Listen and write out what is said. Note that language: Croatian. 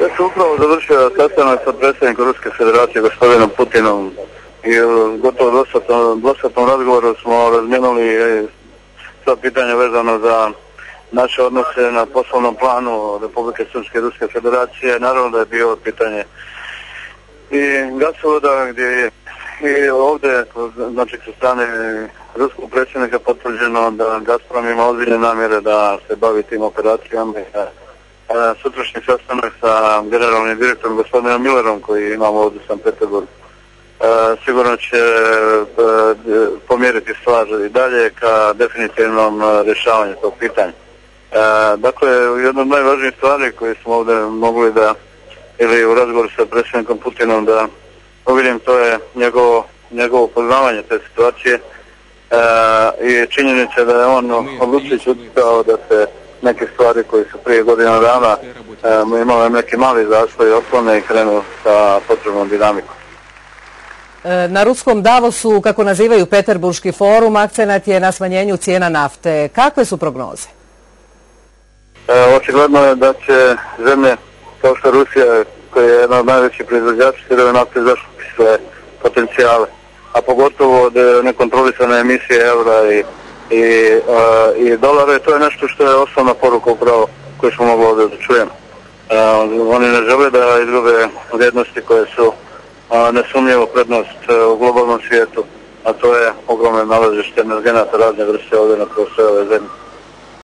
Ja sam upravo završio sastanak sa predsjednikom Ruske federacije gospodinom Putinom i gotovo dvosatnom razgovoru smo razmijenili sva pitanja vezano za naše odnose na poslovnom planu Republike Srpske i Ruske federacije. Naravno da je bilo pitanje i gasovoda gdje je i ovdje, znači sa strane ruskog predsjednika potvrđeno da Gazprom ima ozbiljne namjere da se bavi tim operacijama. Sutrašnji sastanak sa generalnim direktorom gospodinom Millerom koji imamo ovdje u Sankt Peterburgu sigurno će pomjeriti stvar i dalje ka definitivnom rješavanju tog pitanja. Dakle, jedna od najvažnijih stvari koje smo ovdje mogli da, ili u razgovoru sa predsjednikom Putinom da uvidim, to je njegovo poznavanje te situacije i činjenica da je on odlučujući utjecao da se neke stvari koje su prije godina dana imale neki mali zastoj otklone i krenu sa potrebnom dinamikom. Na ruskom Davosu, kako nazivaju Peterburški forum, akcenat je na smanjenju cijena nafte. Kakve su prognoze? Očigledno je da će zemlje kao što Rusija, koja je jedna od najvećih proizvođača sirove nafte, zaštiti svoje potencijale, a pogotovo od nekontrolisane emisije eura i dolara. To je nešto što je osnovna poruka upravo koju smo mogli ovdje da čujemo. Oni ne žele da izgube vrijednosti koje su nesumnjivo prednost u globalnom svijetu, a to je ogromne nalazište energenata razne vrste ovdje na prostoru ove zemlje.